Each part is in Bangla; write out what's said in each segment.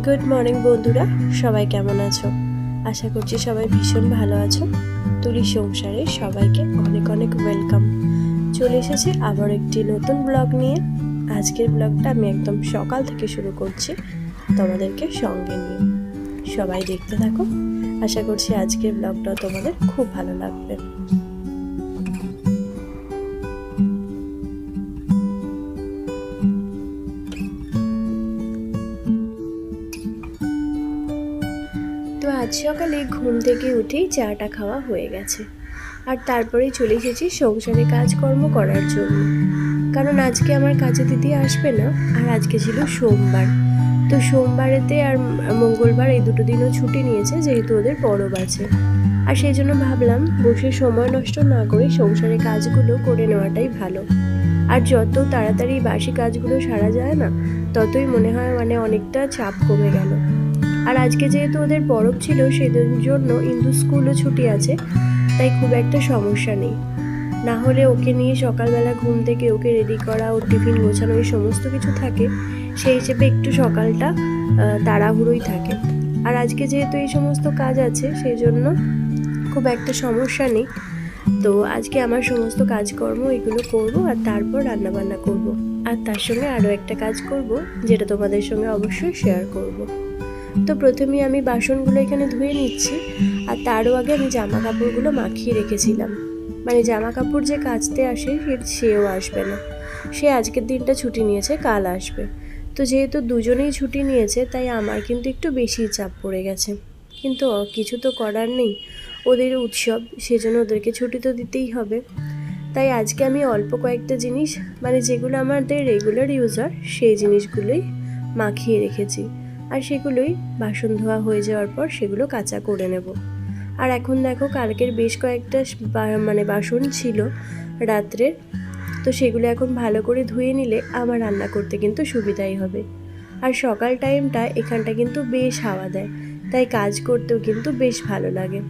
গুড মর্নিং বন্ধুরা, সবাই কেমন আছো? আশা করছি সবাই ভীষণ ভালো আছো। তুলি সংসারে সবাইকে অনেক অনেক ওয়েলকাম। চলে এসেছি আবার একটি নতুন ব্লগ নিয়ে। আজকের ব্লগটা আমি একদম সকাল থেকে শুরু করছি তোমাদেরকে সঙ্গে নিয়ে। সবাই দেখতে থাকো, আশা করছি আজকের ব্লগটা তোমাদের খুব ভালো লাগবে। তো আজ সকালে ঘুম থেকে উঠেই চাটা খাওয়া হয়ে গেছে, আর তারপরেই চলে এসেছি সংসারে কাজকর্ম করার জন্য। কারণ আজকে আমার কাজে দিদি আসবে না, আর আজকে ছিল সোমবার। তো সোমবারেতে আর মঙ্গলবার এই দুটো দিনও ছুটি নিয়েছে, যেহেতু ওদের পরব আছে। আর সেই জন্য ভাবলাম বসে সময় নষ্ট না করে সংসারে কাজগুলো করে নেওয়াটাই ভালো। আর যত তাড়াতাড়ি বাসি কাজগুলো সারা যায় না, ততই মনে হয় অনেকটা চাপ কমে গেল। আর আজকে যেহেতু ওদের পরব ছিল, সেদিন জন্য ইন্দু স্কুলও ছুটি আছে, তাই খুব একটা সমস্যা নেই। না হলে ওকে নিয়ে সকালবেলা ঘুম থেকে ওকে রেডি করা, ওর টিফিন গোছানো, এই সমস্ত কিছু থাকে। সেই হিসেবে একটু সকালটা তাড়াহুড়োই থাকে। আর আজকে যেহেতু এই সমস্ত কাজ আছে, সেই জন্য খুব একটা সমস্যা নেই। তো আজকে আমার সমস্ত কাজকর্ম এগুলো করব, আর তারপর রান্নাবান্না করব। আর তার সঙ্গে আরও একটা কাজ করব, যেটা তোমাদের সঙ্গে অবশ্যই শেয়ার করব। তো প্রথমেই আমি বাসনগুলো এখানে ধুয়ে নিচ্ছি, আর তারও আগে আমি জামা কাপড়গুলো মাখিয়ে রেখেছিলাম। জামা কাপড় যে কাচতে আসে সেও আসবে না, সে আজকের দিনটা ছুটি নিয়েছে, কাল আসবে। তো যেহেতু দুজনেই ছুটি নিয়েছে, তাই আমার কিন্তু একটু বেশি চাপ পড়ে গেছে। কিন্তু কিছু তো করার নেই, ওদের উৎসব, সেজন্য ওদেরকে ছুটি তো দিতেই হবে। তাই আজকে আমি অল্প কয়েকটা জিনিস, যেগুলো আমাদের রেগুলার ইউজার, সেই জিনিসগুলোই মাখিয়ে রেখেছি। আর সেগুলোই বাসন ধোয়া হয়ে যাওয়ার পর সেগুলো কাচা করে নেব। আর এখন দেখো, কালকের বেশ কয়েকটা বাসন ছিল রাত্রের, তো সেগুলো এখন ভালো করে ধুয়ে নিলে আমার রান্না করতে কিন্তু সুবিধাই হবে। আর সকাল টাইমটা এখানটা কিন্তু বেশ হাওয়া দেয়, তাই কাজ করতেও কিন্তু বেশ ভালো লাগে।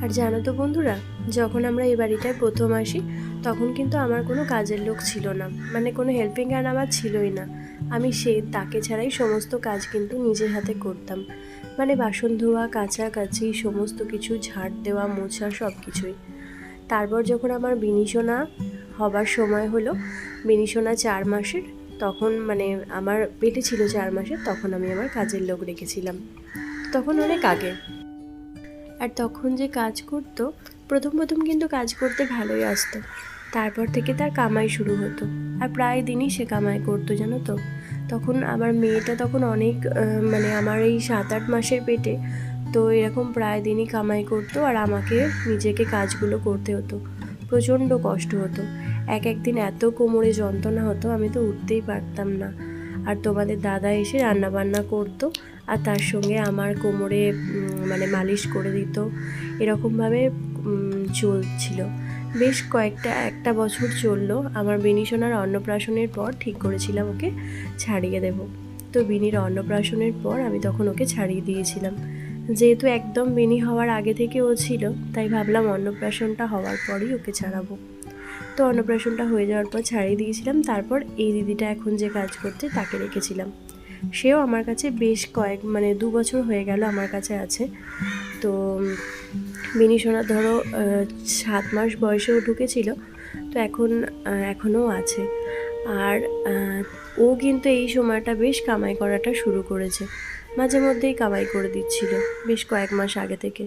আর জানো তো বন্ধুরা, যখন আমরা এই বাড়িটায় প্রথম আসি, তখন কিন্তু আমার কোনো কাজের লোক ছিল না, কোনো হেল্পিং হ্যান্ড আমার ছিলই না। আমি তাকে ছাড়াই সমস্ত কাজ কিন্তু নিজের হাতে করতাম। বাসন ধোয়া, কাচাকাচি, সমস্ত কিছু ঝাড় দেওয়া, মোছা, সব কিছুই। তারপর যখন আমার বিনিশোনা হবার সময় হলো, বিনিশোনা 4 মাসের, তখন আমার পেটে ছিল 4 মাসের, তখন আমি আমার কাজের লোক রেখেছিলাম। তখন অনেক আগে। আর তখন যে কাজ করতো, প্রথম প্রথম কিন্তু কাজ করতে ভালোই আসতো। তারপর থেকে তার কামাই শুরু হতো, আর প্রায় দিনই সে কামাই করতো, জানো তো। তখন আমার মেয়েটা তখন অনেক আমার এই 7-8 মাসের পেটে, তো এরকম প্রায় দিনই কামাই করতো, আর আমাকে নিজেকে কাজগুলো করতে হতো। প্রচণ্ড কষ্ট হতো। একদিন এত কোমরে যন্ত্রণা হতো, আমি তো উঠতেই পারতাম না। আর তোমাদের দাদা এসে রান্নাবান্না করতো, আর তার সঙ্গে আমার কোমরে মালিশ করে দিত। এরকমভাবে চলছিল বেশ একটা বছর চললো। আমার বিনিশোনার অন্নপ্রাশনের পর ঠিক করেছিলাম ওকে ছাড়িয়ে দেব। তো বিনির অন্নপ্রাশনের পর আমি তখন ওকে ছাড়িয়ে দিয়েছিলাম। যেহেতু একদম বিনি হওয়ার আগে থেকে ও ছিল, তাই ভাবলাম অন্নপ্রাশনটা হওয়ার পরই ওকে ছাড়াবো। তো অন্নপ্রাশনটা হয়ে যাওয়ার পর ছাড়িয়ে দিয়েছিলাম। তারপর এই দিদিটা এখন যে কাজ করতে, তাকে রেখেছিলাম। সেও আমার কাছে বেশ 2 বছর হয়ে গেল আমার কাছে আছে। তো বিনিশোনা ধরো 7 মাস বয়সেও ঢুকেছিল, তো এখনও আছে। আর ও কিন্তু এই সময়টা বেশ কামাই করাটা শুরু করেছে, মাঝে মধ্যেই কামাই করে দিচ্ছিল বেশ কয়েক মাস আগে থেকে।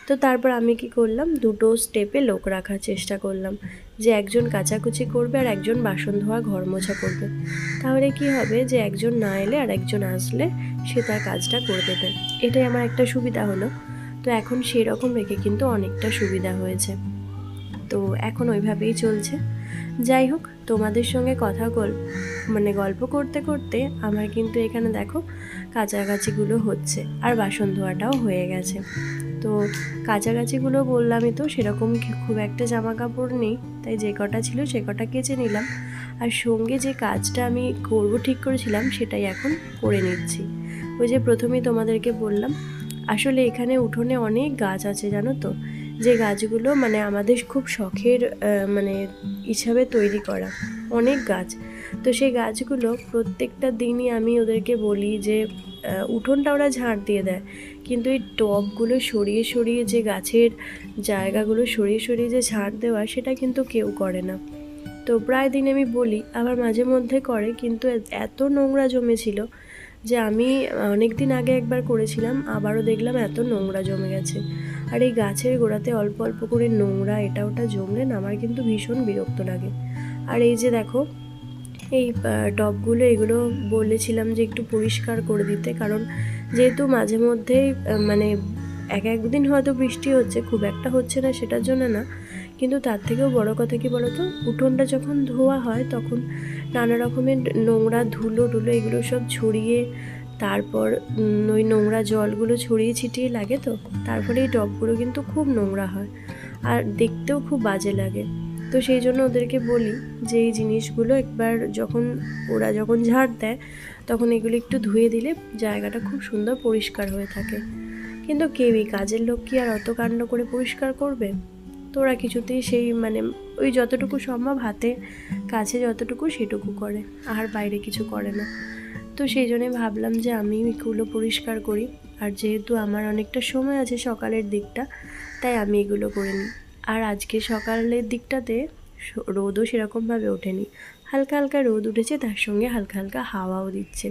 তো তারপর আমি কি করলাম, দুটো স্টেপে লোক রাখার চেষ্টা করলাম, যে একজন কাচাকুচি করবে আর একজন বাসন ধোয়া, ঘর মোছা করবে। তাহলে কি হবে, যে একজন না এলে আর একজন আসলে সে তার কাজটা করে দেবে। এটাই আমার একটা সুবিধা হলো। তো এখন সেরকম রেখে কিন্তু অনেকটা সুবিধা হয়েছে। তো এখন ওইভাবেই চলছে। যাই হোক, তোমাদের সঙ্গে গল্প করতে করতে আমার কিন্তু এখানে দেখো কাচাকাচিগুলো হচ্ছে, আর বাসন ধোয়াটাও হয়ে গেছে। তো কাচাকাচিগুলো বললামই তো, সেরকম খুব একটা জামা কাপড় নেই, তাই যে কটা ছিল সে কটা কেচে নিলাম। আর সঙ্গে যে কাজটা আমি করব ঠিক করেছিলাম, সেটাই এখন করে নিচ্ছি। ওই যে প্রথমেই তোমাদেরকে বললাম, আসলে এখানে উঠোনে অনেক গাছ আছে, জানো তো। যে গাছগুলো মানে আমাদের খুব শখের মানে হিসাবে তৈরি করা অনেক গাছ। তো সেই গাছগুলো প্রত্যেকটা দিনই আমি ওদেরকে বলি যে উঠোনটা ওরা ঝাড় দিয়ে দেয়, কিন্তু এই টবগুলো সরিয়ে সরিয়ে যে গাছের জায়গাগুলো সরিয়ে সরিয়ে যে ঝাড় দেওয়া, সেটা কিন্তু কেউ করে না। তো প্রায় দিন আমি বলি, আবার মাঝে মধ্যে করে, কিন্তু এত নোংরা জমেছিল যে আমি অনেক দিন আগে একবার করেছিলাম, আবারও দেখলাম এত নোংরা জমে গেছে। আর এই গাছের গোড়াতে অল্প অল্প করে নোংরা এটা ওটা জমলে না আমার কিন্তু ভীষণ বিরক্ত লাগে। আর এই যে দেখো এই টবগুলো, এগুলো বলেছিলাম যে একটু পরিষ্কার করে দিতে, কারণ যেহেতু মাঝে মধ্যেই মানে একদিন হয়তো বৃষ্টি হচ্ছে, খুব একটা হচ্ছে না সেটার জন্য না, কিন্তু তার থেকেও বড় কথা কি বলতো, উঠোনটা যখন ধোয়া হয় তখন নানা রকমের নোংরা ধুলো টুলো এগুলো সব ছড়িয়ে, তারপর ওই নোংরা জলগুলো ছড়িয়ে ছিটিয়ে লাগে, তো তারপরে এই টবগুলো কিন্তু খুব নোংরা হয় আর দেখতেও খুব বাজে লাগে। তো সেই জন্য ওদেরকে বলি যে এই জিনিসগুলো একবার ওরা যখন ঝাড় দেয় তখন এগুলো একটু ধুয়ে দিলে জায়গাটা খুব সুন্দর পরিষ্কার হয়ে থাকে। কিন্তু কেউই, কাজের লোক কি আর অত কাণ্ড করে পরিষ্কার করবে? তো ওরা কিছুতেই সেই মানে ওই যতটুকু সম্ভব হাতে কাছে যতটুকু সেটুকু করে, আর বাইরে কিছু করে না। তো সেই জন্যে ভাবলাম যে আমি এগুলো পরিষ্কার করি, আর যেহেতু আমার অনেকটা সময় আছে সকালের দিকটা, তাই আমি এগুলো করে নিই। আর আজকে সকালের দিকটাতে রোদও সেরকমভাবে ওঠেনি, হালকা হালকা রোদ উঠেছে, তার সঙ্গে হালকা হালকা হাওয়াও দিচ্ছে,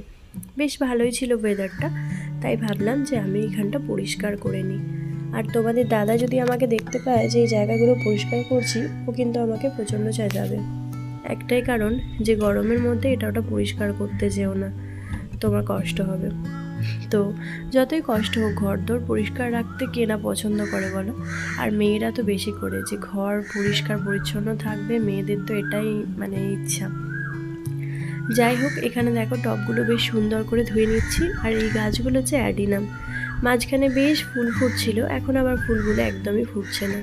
বেশ ভালোই ছিল ওয়েদারটা। তাই ভাবলাম যে আমি এখানটা পরিষ্কার করে নিই। আর তোমাদের দাদা যদি আমাকে দেখতে পায় যে এই জায়গাগুলো পরিষ্কার করছি, ও কিন্তু আমাকে প্রচণ্ড চেঁচাবে। একটাই কারণ যে গরমের মধ্যে এটা ওটা পরিষ্কার করতে যেও না, তোমার কষ্ট হবে। তো যতই কষ্ট হোক, ঘরদোর পরিষ্কার রাখতে কে না পছন্দ করে বলো? আর মেয়েরা তো বেশি করে, যে ঘর পরিষ্কার পরিচ্ছন্ন থাকবে, মেয়েদের তো এটাই মানে ইচ্ছা। যাই হোক, এখানে দেখো টবগুলো বেশ সুন্দর করে ধুয়ে নিচ্ছি। আর এই গাছগুলো হচ্ছে অ্যাডিনাম, মাঝখানে বেশ ফুল ফুটছিল, এখন আবার ফুলগুলো একদমই ফুটছে না।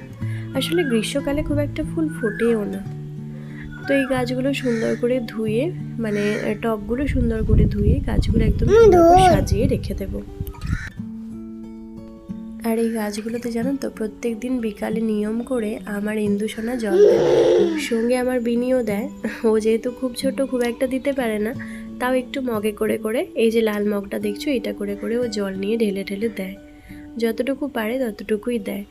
আসলে গ্রীষ্মকালে খুব একটা ফুল ফোটেও না। তো এই গাছগুলো সুন্দর করে ধুয়ে, মানে টবগুলো সুন্দর করে ধুয়ে গাছগুলো একদম সাজিয়ে রেখে দেবো। আর এই গাছগুলোতে জানো তো, প্রত্যেক দিন বিকালে নিয়ম করে আমার ইন্দুসোনা জল দেয়, সঙ্গে আমার বিনিও দেয়। ও যেহেতু খুব ছোট, খুব একটা দিতে পারে না, তাও একটু মগে করে করে, এই যে লাল মগটা দেখছো, এটা করে করে ও জল নিয়ে ঢেলে ঢেলে দেয়, যতটুকু পারে ততটুকুই দেয়।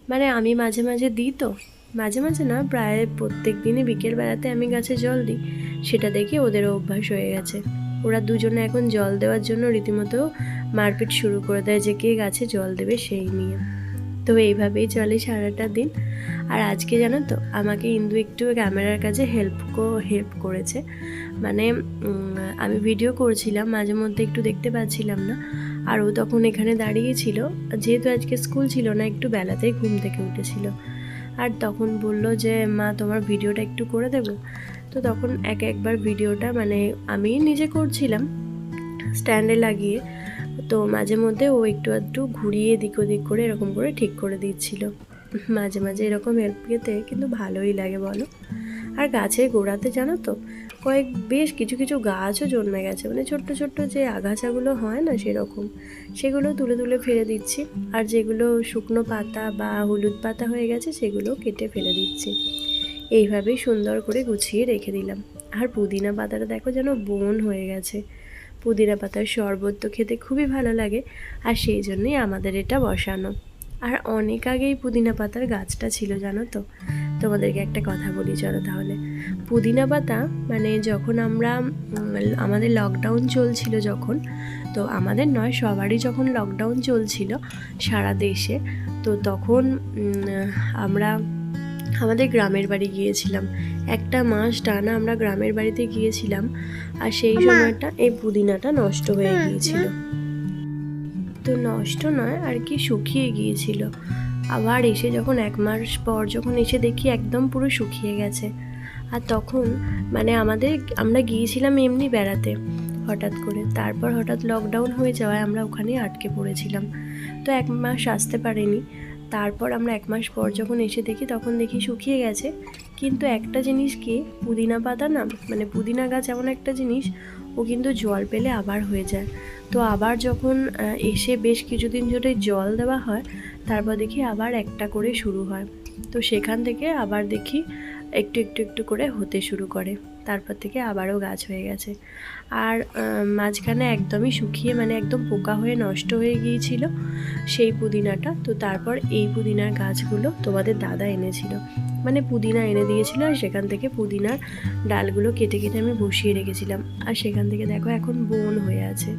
মানে আমি মাঝে মাঝে দিই, তো মাঝে মাঝে না, প্রায় প্রত্যেক দিনই বিকেলবেলাতে আমি গাছে জল দিই, সেটা দেখে ওদেরও অভ্যাস হয়ে গেছে। ওরা দুজনে এখন জল দেওয়ার জন্য রীতিমতো মারপিট শুরু করে দেয়, যে কে গাছে জল দেবে সেই নিয়ে। তো এইভাবেই চলে সারাটা দিন। আর আজকে জানো তো, আমাকে ইন্দু একটু ক্যামেরার কাছে হেল্প করেছে। মানে আমি ভিডিও করছিলাম, মাঝে মধ্যে একটু দেখতে পাচ্ছিলাম না, আর ও তখন এখানে দাঁড়িয়েছিল, যেহেতু আজকে স্কুল ছিল না, একটু বেলাতেই ঘুম থেকে উঠেছিল। আর তখন বলল যে মা তোমার ভিডিওটা একটু করে দেবো। তো তখন একবার ভিডিওটা মানে আমি নিজে করছিলাম স্ট্যান্ডে লাগিয়ে, তো মাঝে মধ্যে ও একটু একটু ঘুরিয়ে এদিক ওদিক করে এরকম করে ঠিক করে দিচ্ছিল। মাঝে মাঝে এরকম হেল্প পেতে কিন্তু ভালোই লাগে বলো। আর গাছের গোড়াতে জানো তো, বেশ কিছু কিছু গাছও জন্মে গেছে, মানে ছোট্ট ছোট্ট যে আগাছাগুলো হয় না সেরকম, সেগুলো তুলে তুলে ফেলে দিচ্ছি। আর যেগুলো শুকনো পাতা বা হলুদ পাতা হয়ে গেছে সেগুলো কেটে ফেলে দিচ্ছি। এইভাবেই সুন্দর করে গুছিয়ে রেখে দিলাম। আর পুদিনা পাতাটা দেখো যেন বন হয়ে গেছে। পুদিনা পাতার শরবত তো খেতে খুবই ভালো লাগে, আর সেই জন্যই আমাদের এটা বসানো। আর অনেক আগেই পুদিনা পাতার গাছটা ছিল জানো তো। তোমাদেরকে একটা কথা বলি চলো তাহলে। পুদিনা পাতা মানে যখন আমাদের লকডাউন চলছিল যখন, তো আমাদের নয়, সবারই যখন লকডাউন চলছিল সারা দেশে, তো তখন আমরা আমাদের গ্রামের বাড়ি গিয়েছিলাম। একটা মাস টানা আমরা গ্রামের বাড়িতে গিয়েছিলাম, আর সেই সময়টা এই পুদিনাটা নষ্ট হয়ে গিয়েছিল। তো নষ্ট নয় আর কি, শুকিয়ে গিয়েছিল। আবার এসে যখন 1 মাস পর যখন এসে দেখি একদম পুরো শুকিয়ে গেছে। আর তখন মানে আমরা গিয়েছিলাম এমনি বেড়াতে হঠাৎ করে, তারপর হঠাৎ লকডাউন হয়ে যাওয়ায় আমরা ওখানেই আটকে পড়েছিলাম। তো 1 মাস আসতে পারিনি। তারপর আমরা 1 মাস পর যখন এসে দেখি, তখন দেখি শুকিয়ে গেছে। কিন্তু একটা জিনিস কি, পুদিনা পাতা না, মানে পুদিনা গাছ এমন একটা জিনিস, ও কিন্তু জল পেলে আবার হয়ে যায়। তো আবার যখন এসে বেশ কিছুদিন ধরে জল দেওয়া হয়, তারপর দেখি আবার একটা করে শুরু হয়। তো সেখান থেকে আবার দেখি একটু একটু একটু করে হতে শুরু করে, তারপর থেকে আবারও গাছ হয়ে গেছে। আর মাঝখানে একদমই শুকিয়ে মানে একদম পোকা হয়ে নষ্ট হয়ে গিয়েছিল সেই পুদিনাটা। তো তারপর এই পুদিনার গাছগুলো তোমাদের দাদা এনেছিল, মানে পুদিনা এনে দিয়েছিল, আর সেখান থেকে পুদিনার ডালগুলো কেটে কেটে আমি বসিয়ে রেখেছিলাম। আর সেখান থেকে দেখো এখন বন হয়ে আছে।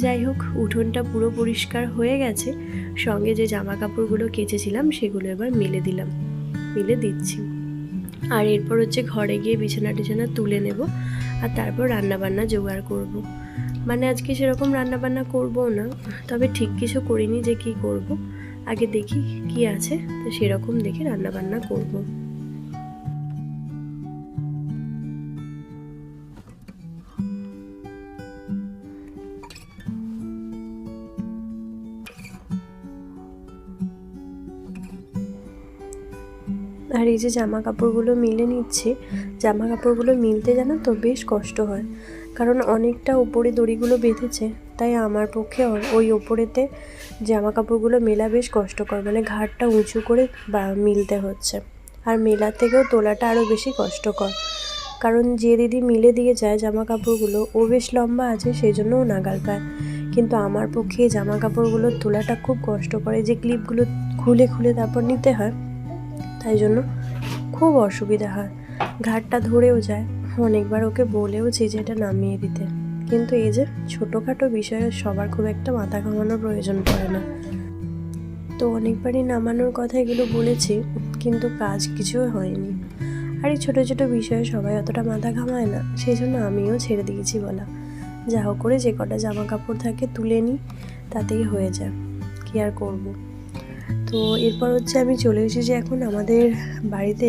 যাই হোক, উঠোনটা পুরো পরিষ্কার হয়ে গেছে। সঙ্গে যে জামা কাপড়গুলো কেচেছিলাম সেগুলো এবার মেলে দিচ্ছি। আর এরপর হচ্ছে ঘরে গিয়ে বিছানা টিছানা তুলে নেব, আর তারপর রান্নাবান্না জোগাড় করব। মানে আজকে সেরকম রান্নাবান্না করবো না, তবে ঠিক কিছু করিনি যে কি করব। আগে দেখি কি আছে, তো সেরকম দেখে রান্নাবান্না করব। আর এই যে জামা কাপড়গুলো মিলে নিচ্ছি, জামা কাপড়গুলো মিলতে জানো তো বেশ কষ্ট হয়, কারণ অনেকটা ওপরে দড়িগুলো বেঁধেছে, তাই আমার পক্ষে ওই ওপরেতে জামা কাপড়গুলো মেলা বেশ কষ্টকর, মানে ঘাড়টা উঁচু করে মিলতে হচ্ছে। আর মেলার থেকেও তোলাটা আরও বেশি কষ্টকর, কারণ যে দিদি মিলে দিয়ে যায় জামা কাপড়গুলো ও বেশ লম্বা আছে, সেই জন্য ও নাগাল পায়। কিন্তু আমার পক্ষে জামা কাপড়গুলো তোলাটা খুব কষ্ট করে, যে ক্লিপগুলো খুলে খুলে তারপর নিতে হয়, তাই জন্য খুব অসুবিধা হয়, ঘাটটা ধরেও যায়। অনেকবার ওকে বলেওছি যে এটা নামিয়ে দিতে, কিন্তু এই যে ছোটোখাটো বিষয়ে সবার খুব একটা মাথা ঘামানোর প্রয়োজন পড়ে না। তো অনেকবারই নামানোর কথা এগুলো বলেছি, কিন্তু কাজ কিছুই হয়নি। আর এই ছোটো ছোটো বিষয়ে সবাই অতটা মাথা ঘামায় না, সেই জন্য আমিও ছেড়ে দিয়েছি বলা, যা হোক করে যে কটা জামা কাপড় থাকে তুলে নিই, তাতেই হয়ে যায়, কি আর করবো। তো এরপর হচ্ছে আমি চলে এসেছি এখন আমাদের বাড়িতে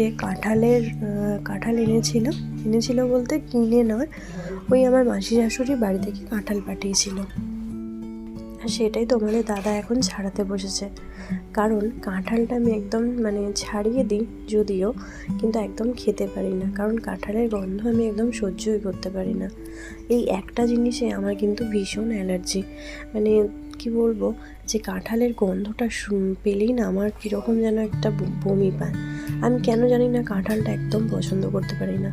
কাঁঠাল এনেছিল বলতে কিনে নয়, ওই আমার মাসি শাশুড়ি বাড়ি থেকে কাঁঠাল পাঠিয়েছিল, আর সেটাই তোমাদের দাদা এখন ছাড়াতে বসেছে। কারণ কাঁঠালটা আমি একদম মানে ছাড়িয়ে দিই যদিও, কিন্তু একদম খেতে পারি না, কারণ কাঁঠালের গন্ধ আমি একদম সহ্যই করতে পারি না। এই একটা জিনিসে আমার কিন্তু ভীষণ অ্যালার্জি, মানে কি বলবো, যে কাঁঠালের গন্ধটা পেলেই না আমার কীরকম যেন একটা বমি পায়। আমি কেন জানি না কাঁঠালটা একদম পছন্দ করতে পারি না।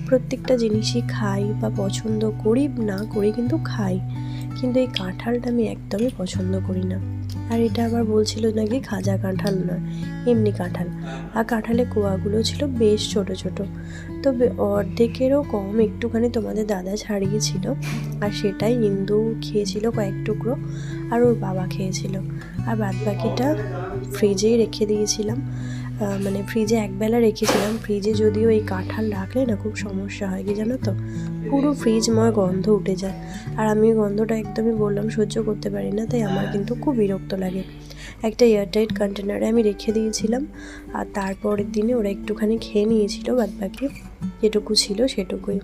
প্রত্যেকটা জিনিসই খাই বা পছন্দ করি না করি, কিন্তু খাই, কিন্তু এই কাঁঠালটা আমি একদমই পছন্দ করি না। আর এটা আবার বলছিল নাকি খাজা কাঁঠাল নয়, এমনি কাঁঠাল। আর কাঁঠালের কোয়াগুলো ছিল বেশ ছোট ছোট, তবে অর্ধেকেরও কম একটুখানি তোমাদের দাদা ছাড়িয়েছিল, আর সেটাই ইন্দু খেয়েছিল কয়েক টুকরো, আর ওর বাবা খেয়েছিল। আর বাদ বাকিটা ফ্রিজেই রেখে দিয়েছিলাম, মানে ফ্রিজে একবেলা রেখেছিলাম। ফ্রিজে যদিও এই কাঁঠাল রাখলে না খুব সমস্যা হয়, কি জানো তো, পুরো ফ্রিজময় গন্ধ উঠে যায়, আর আমি গন্ধটা একদমই বললাম সহ্য করতে পারি না, তাই আমার কিন্তু খুব বিরক্ত লাগে। একটা এয়ারটাইট কন্টেনারে আমি রেখে দিয়েছিলাম, আর তারপরের দিনে ওরা একটুখানি খেয়ে নিয়েছিল, বাদ বাকি যেটুকু ছিল সেটুকুই।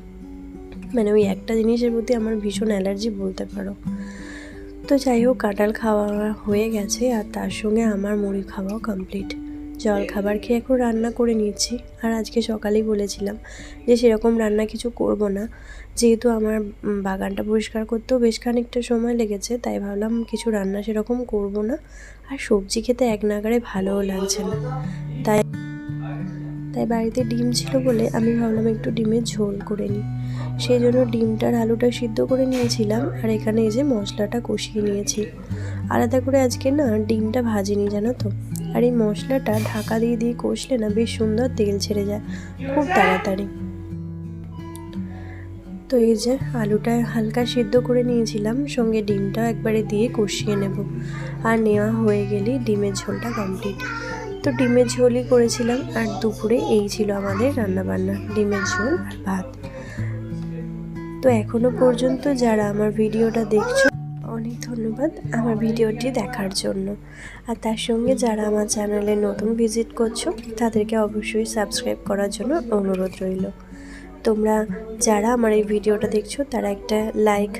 মানে ওই একটা জিনিসের প্রতি আমার ভীষণ অ্যালার্জি বলতে পারো। তো যাই হোক, কাঁঠাল খাওয়া হয়ে গেছে, আর তার সঙ্গে আমার মুড়ি খাওয়াও কমপ্লিট। জল খাবার খেয়ে এখন রান্না করে নিচ্ছি। আর আজকে সকালেই বলেছিলাম যে সেরকম রান্না কিছু করব না, যেহেতু আমার বাগানটা পরিষ্কার করতেও বেশ খানিকটা সময় লেগেছে, তাই ভাবলাম কিছু রান্না সেরকম করব না। আর সবজি খেতে এক নাগাড়ে ভালোও লাগছে না, তাই বাড়িতে ডিম ছিল বলে আমি ভাবলাম একটু ডিমের ঝোল করে নিই। সেই জন্য ডিমটার আলুটা সিদ্ধ করে নিয়েছিলাম, আর এখানে এই যে মশলাটা কষিয়ে নিয়েছি। আলাদা করে আজকে না ডিমটা ভাজিনি, জানো তো। আর এই মশলাটা ঢাকা দিয়ে দিয়ে কষলে না বেশ সুন্দর তেল ছেড়ে যায় খুব তাড়াতাড়ি। তো এই যে আলুটা হালকা সিদ্ধ করে নিয়েছিলাম, সঙ্গে ডিমটা একবারে দিয়ে কষিয়ে নেব, আর নেওয়া হয়ে গেলেই ডিমের ঝোলটা কমপ্লিট। তো ডিমের ঝোলই করেছিলাম, আর দুপুরে এই ছিল আমাদের রান্নাবান্না, ডিমের ঝোল আর ভাত। তো এখনো পর্যন্ত যারা আমার ভিডিওটা দেখছো অনেক ধন্যবাদ আমার ভিডিওটি দেখার জন্য, আর তার সঙ্গে যারা আমার চ্যানেলে নতুন ভিজিট করছো তাদেরকে অবশ্যই সাবস্ক্রাইব করার জন্য অনুরোধ রইল। তোমরা যারা আমার এই ভিডিওটা দেখছো তারা একটা লাইক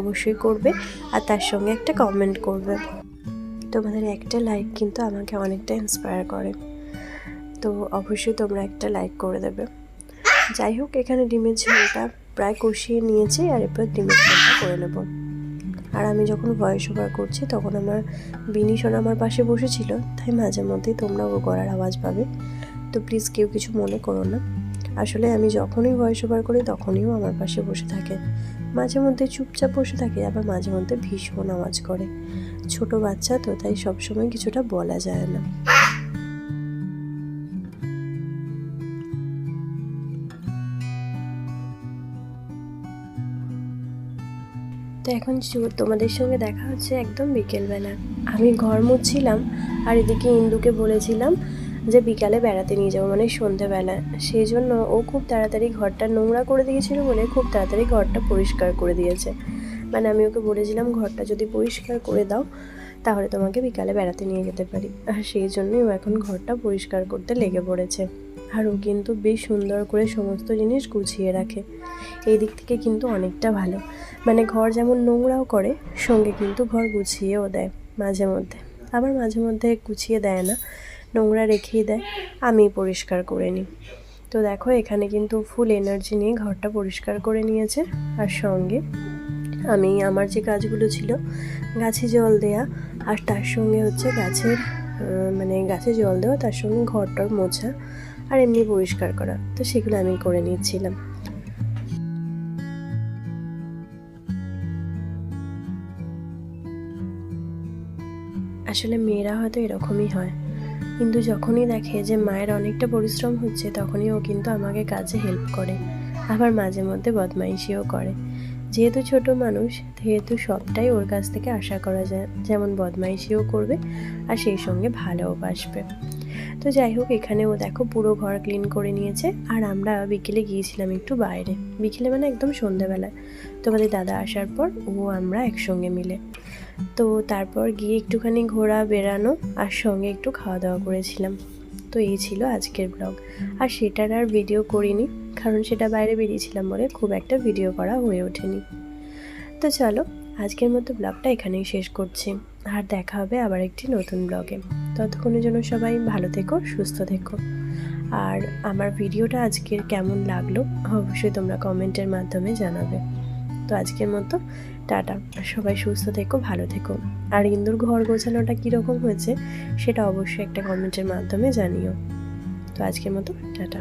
অবশ্যই করবে, আর তার সঙ্গে একটা কমেন্ট করবে। তোমাদের একটা লাইক কিন্তু আমাকে অনেকটা ইন্সপায়ার করে, তো অবশ্যই তোমরা একটা লাইক করে দেবে। যাই হোক, এখানে ডিমের ঝোলটা প্রায় কষিয়ে নিয়েছি, আর এরপর ডিমের ঝোলটা করে নেব। আর আমি যখন ভয়েস ওভার করছি তখন আমার বিনি সোনা আমার পাশে বসেছিল, তাই মাঝে মধ্যেই তোমরা ও গলার আওয়াজ পাবে। তো প্লিজ কেউ কিছু মনে করো না। আসলে আমি যখনই ভয়েস ওভার করি তখনইও আমার পাশে বসে থাকে। মাঝে মধ্যে চুপচাপ বসে থাকে, আবার মাঝে মধ্যে ভীষণ আওয়াজ করে। ছোট বাচ্চা তো, তাই সবসময় কিছুটা বলা যায় না। তো এখন তোমাদের সঙ্গে দেখা হচ্ছে একদম বিকেলবেলা। আমি ঘর মুছছিলাম আর এদিকে ইন্দুকে বলেছিলাম যে বিকালে বেড়াতে নিয়ে যাবো, মানে সন্ধেবেলা। সেই জন্য ও খুব তাড়াতাড়ি ঘরটা নোংরা করে দিয়েছিল বলে খুব তাড়াতাড়ি ঘরটা পরিষ্কার করে দিয়েছে। মানে আমি ওকে বলেছিলাম ঘরটা যদি পরিষ্কার করে দাও তাহলে তোমাকে বিকালে বেড়াতে নিয়ে যেতে পারি, আর সেই জন্যই ও এখন ঘরটা পরিষ্কার করতে লেগে পড়েছে। আর ও কিন্তু বেশ সুন্দর করে সমস্ত জিনিস গুছিয়ে রাখে। এই দিক থেকে কিন্তু অনেকটা ভালো, মানে ঘর যেমন নোংরাও করে সঙ্গে কিন্তু ঘর গুছিয়েও দেয় মাঝে মধ্যে। আবার মাঝে মধ্যে গুছিয়ে দেয় না, নোংরা রেখেই দেয়, আমি পরিষ্কার করে নিই। তো দেখো এখানে কিন্তু ফুল এনার্জি নিয়ে ঘরটা পরিষ্কার করে নিয়েছে। আর সঙ্গে আমি আমার যে কাজগুলো ছিল, গাছে জল দেয়া, আর তার সঙ্গে হচ্ছে গাছে জল দেওয়া, তার সঙ্গে ঘরটার মোছা আর এমনি পরিষ্কার করা, তো সেগুলো আমি করে নিচ্ছিলাম। আসলে মেয়েরা হয়তো এরকমই হয়, কিন্তু যখনই দেখে যে মায়ের অনেকটা পরিশ্রম হচ্ছে তখনই ও কিন্তু আমাকে কাজে হেল্প করে, আবার মাঝে মধ্যে বদমাইশিও করে। যেহেতু ছোট মানুষ সেহেতু সবটাই ওর কাছ থেকে আশা করা যায়, যেমন বদমাইশিও করবে আর সেই সঙ্গে ভালোও বাসবে। তো যাই হোক, এখানে ও দেখো পুরো ঘর ক্লিন করে নিয়েছে। আর আমরা বিকেলে গিয়েছিলাম একটু বাইরে, বিকেলে মানে একদম সন্ধ্যাবেলায় তোমাদের দাদা আসার পর আমরা একসঙ্গে মিলে। তো তারপর গিয়ে একটুখানি ঘোরা বেড়ানো আর সঙ্গে একটু খাওয়া দাওয়া করেছিলাম। তো এই ছিল আজকের ব্লগ। আর সেটার আর ভিডিও করিনি, কারণ সেটা বাইরে বেরিয়েছিলাম বলে খুব একটা ভিডিও করা হয়ে ওঠেনি। তো চলো আজকের মতো ব্লগটা এখানেই শেষ করছি, আর দেখা হবে আবার একটি নতুন ব্লগে। ততক্ষণের জন্য সবাই ভালো থেকো, সুস্থ থেকো। আর আমার ভিডিওটা আজকের কেমন লাগলো অবশ্যই তোমরা কমেন্টের মাধ্যমে জানাবে। তো আজকের মতো টাটা, সবাই সুস্থ থেকো, ভালো থেকো। আর ইন্দুর ঘর গোছানোটা কীরকম হয়েছে সেটা অবশ্যই একটা কমেন্টের মাধ্যমে জানিও। তো আজকের মতো টাটা।